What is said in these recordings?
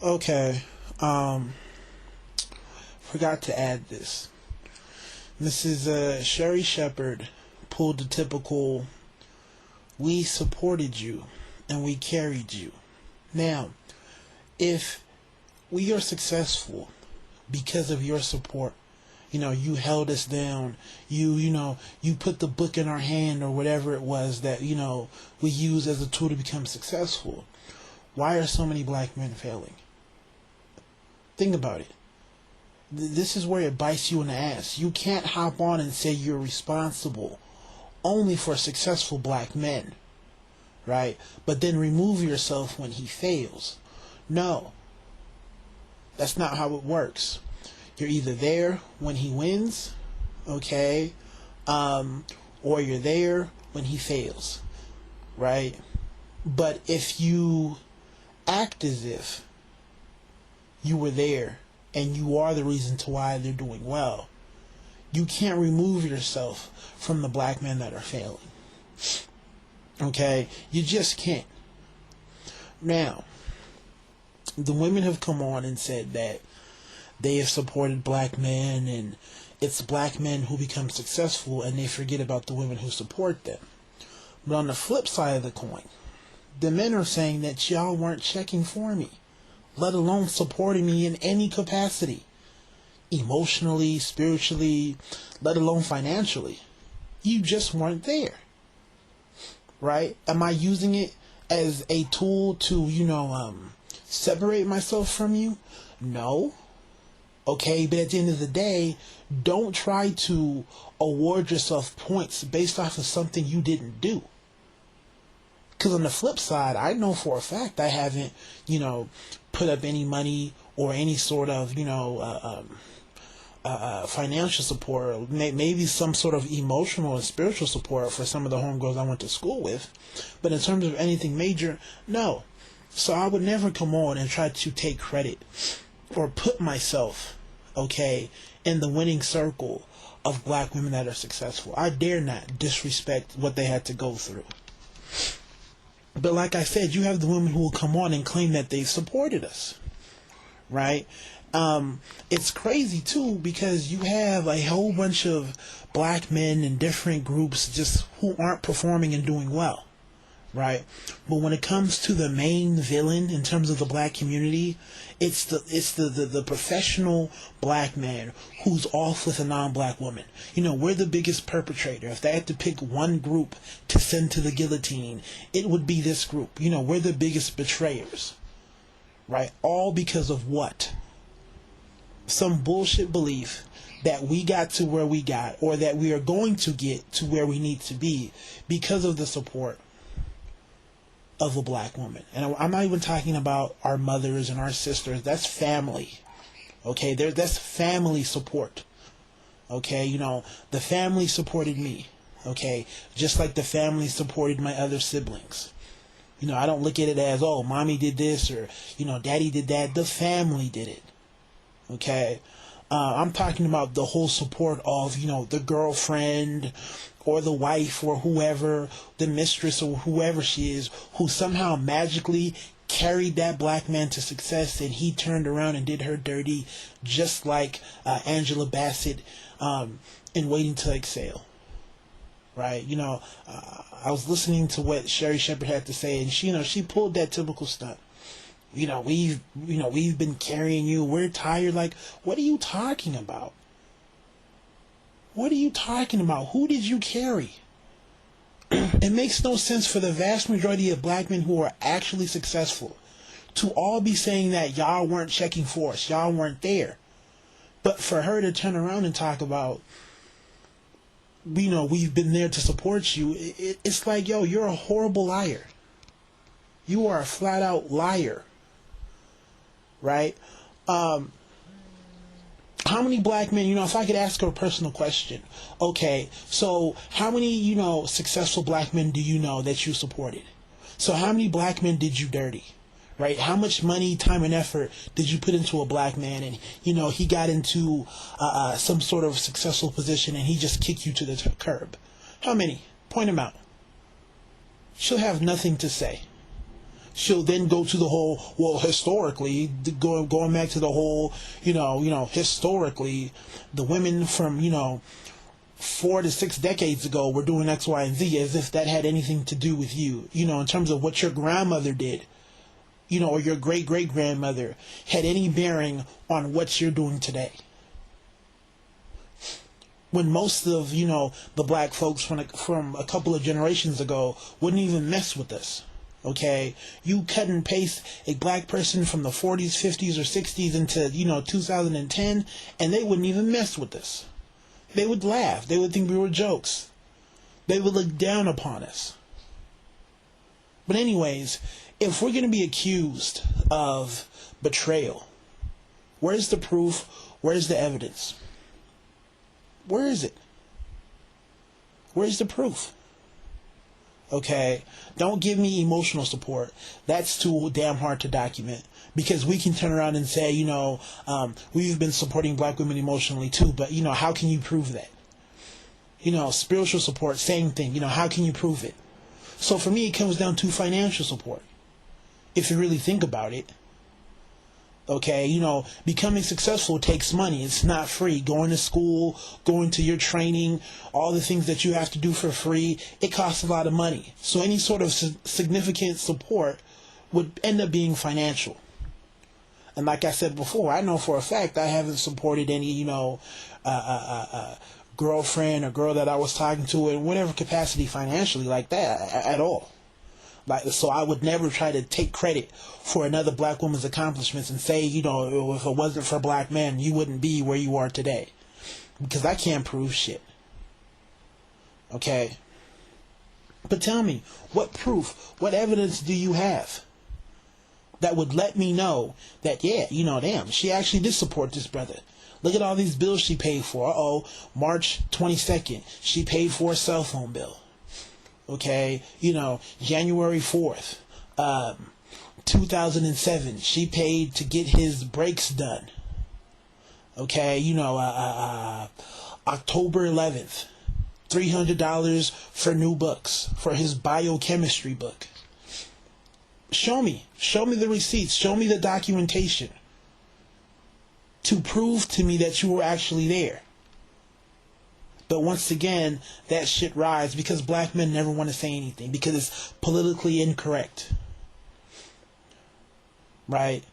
Okay. Forgot to add this. Mrs. Sheri Shepard pulled the typical, we supported you and we carried you. Now, if we are successful because of your support, you held us down, you put the book in our hand or whatever it was that, we use as a tool to become successful, why are so many black men failing? Think about it. This is where it bites you in the ass. You can't hop on and say you're responsible only for successful black men, right? But then remove yourself when he fails. No, that's not how it works. You're either there when he wins, okay, or you're there when he fails, right? But if you act as if you were there and you are the reason to why they're doing well, you can't remove yourself from the black men that are failing. Okay? You just can't. Now, the women have come on and said that they have supported black men and it's black men who become successful and they forget about the women who support them. But on the flip side of the coin, the men are saying that y'all weren't checking for me, let alone supporting me in any capacity, emotionally, spiritually, let alone financially. You just weren't there, right? Am I using it as a tool to, separate myself from you? No. Okay, but at the end of the day, don't try to award yourself points based off of something you didn't do. Because on the flip side, I know for a fact I haven't, put up any money or any sort of, financial support, or maybe some sort of emotional and spiritual support for some of the homegirls I went to school with. But in terms of anything major, no. So I would never come on and try to take credit or put myself, okay, in the winning circle of black women that are successful. I dare not disrespect what they had to go through. But like I said, you have the women who will come on and claim that they've supported us, right? It's crazy too because you have a whole bunch of black men in different groups just who aren't performing and doing well, right? But when it comes to the main villain in terms of the black community, it's the professional black man who's off with a non-black woman. We're the biggest perpetrator. If they had to pick one group to send to the guillotine, it would be this group. We're the biggest betrayers, right? All because of what? Some bullshit belief that we got to where we got, or that we are going to get to where we need to be because of the support of a black woman. And I'm not even talking about our mothers and our sisters. That's family. Okay, that's family support. Okay, the family supported me. Okay, just like the family supported my other siblings. I don't look at it as, oh, mommy did this or, daddy did that. The family did it. Okay, I'm talking about the whole support of, the girlfriend or the wife or whoever, the mistress or whoever she is, who somehow magically carried that black man to success and he turned around and did her dirty, just like Angela Bassett in Waiting to Exhale. Right? I was listening to what Sheri Shepard had to say, and she pulled that typical stunt. We've been carrying you. We're tired. Like, what are you talking about? What are you talking about? Who did you carry? It makes no sense for the vast majority of black men who are actually successful to all be saying that y'all weren't checking for us, y'all weren't there. But for her to turn around and talk about, we've been there to support you, it's like, yo, you're a horrible liar. You are a flat out liar. Right? How many black men, if I could ask her a personal question, okay, so how many, successful black men do you know that you supported? So how many black men did you dirty? Right? How much money, time, and effort did you put into a black man and, he got into some sort of successful position and he just kicked you to the curb? How many? Point them out. She'll have nothing to say. She'll then go to the whole, well, historically, going back to the whole, historically, the women from, 4 to 6 decades ago were doing X, Y, and Z, as if that had anything to do with you, in terms of what your grandmother did, or your great-great-grandmother had any bearing on what you're doing today. When most of, the black folks from a couple of generations ago wouldn't even mess with us. Okay, you cut and paste a black person from the 40s, 50s, or 60s into, 2010, and they wouldn't even mess with us. They would laugh. They would think we were jokes. They would look down upon us. But anyways, if we're going to be accused of betrayal, where's the proof? Where's the evidence? Where is it? Where's the proof? Okay, don't give me emotional support. That's too damn hard to document, because we can turn around and say, we've been supporting black women emotionally too, but how can you prove that? Spiritual support, same thing. How can you prove it? So for me, it comes down to financial support, if you really think about it. Okay, becoming successful takes money. It's not free. Going to school, going to your training, all the things that you have to do for free, it costs a lot of money. So any sort of significant support would end up being financial. And like I said before, I know for a fact I haven't supported any, girlfriend or girl that I was talking to in whatever capacity financially like that at all. So I would never try to take credit for another black woman's accomplishments and say, if it wasn't for black men, you wouldn't be where you are today. Because I can't prove shit. Okay? But tell me, what proof, what evidence do you have that would let me know that, damn, she actually did support this brother? Look at all these bills she paid for. March 22nd, she paid for a cell phone bill. Okay, January 4th, 2007, she paid to get his brakes done. Okay, October 11th, $300 for new books, for his biochemistry book. Show me the receipts, show me the documentation to prove to me that you were actually there. But once again, that shit rides because black men never want to say anything because it's politically incorrect. Right?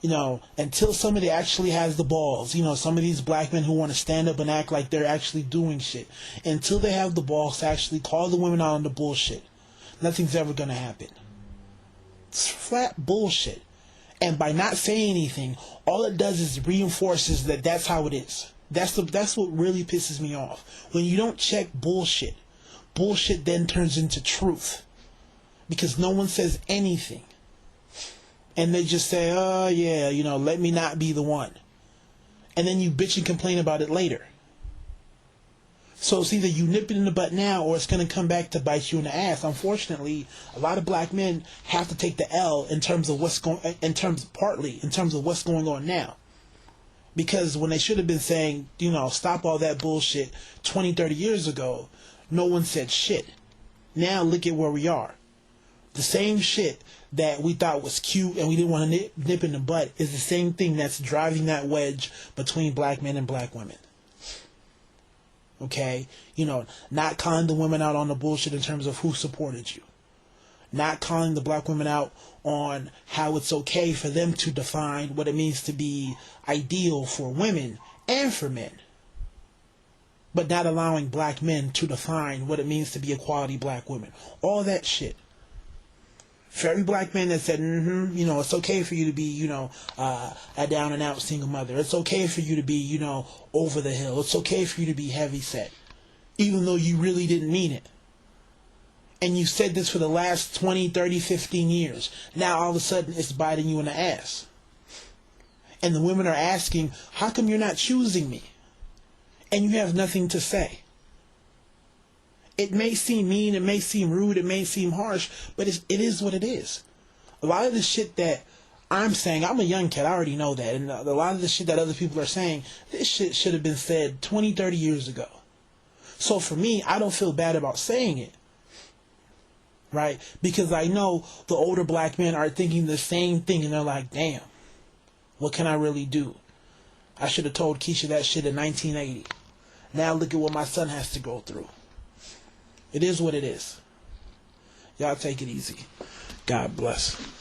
Until somebody actually has the balls, some of these black men who want to stand up and act like they're actually doing shit, until they have the balls to actually call the women out on the bullshit, nothing's ever going to happen. It's flat bullshit. And by not saying anything, all it does is reinforces that that's how it is. That's what really pisses me off. When you don't check bullshit, bullshit then turns into truth. Because no one says anything. And they just say, let me not be the one. And then you bitch and complain about it later. So it's either you nip it in the butt now or it's going to come back to bite you in the ass. Unfortunately, a lot of black men have to take the L in terms of what's going on now. Because when they should have been saying, stop all that bullshit 20, 30 years ago, no one said shit. Now look at where we are. The same shit that we thought was cute and we didn't want to nip in the butt is the same thing that's driving that wedge between black men and black women. Okay? Not calling the women out on the bullshit in terms of who supported you. Not calling the black women out on how it's okay for them to define what it means to be ideal for women and for men. But not allowing black men to define what it means to be a quality black woman. All that shit. For every black man that said, it's okay for you to be, a down and out single mother. It's okay for you to be, over the hill. It's okay for you to be heavy set. Even though you really didn't mean it. And you said this for the last 20, 30, 15 years. Now all of a sudden it's biting you in the ass. And the women are asking, how come you're not choosing me? And you have nothing to say. It may seem mean, it may seem rude, it may seem harsh, but it is what it is. A lot of the shit that I'm saying, I'm a young kid, I already know that. And a lot of the shit that other people are saying, this shit should have been said 20, 30 years ago. So for me, I don't feel bad about saying it. right? Because I know the older black men are thinking the same thing, and they're like, damn, what can I really do? I should have told Keisha that shit in 1980. Now look at what my son has to go through. It is what it is. Y'all take it easy. God bless.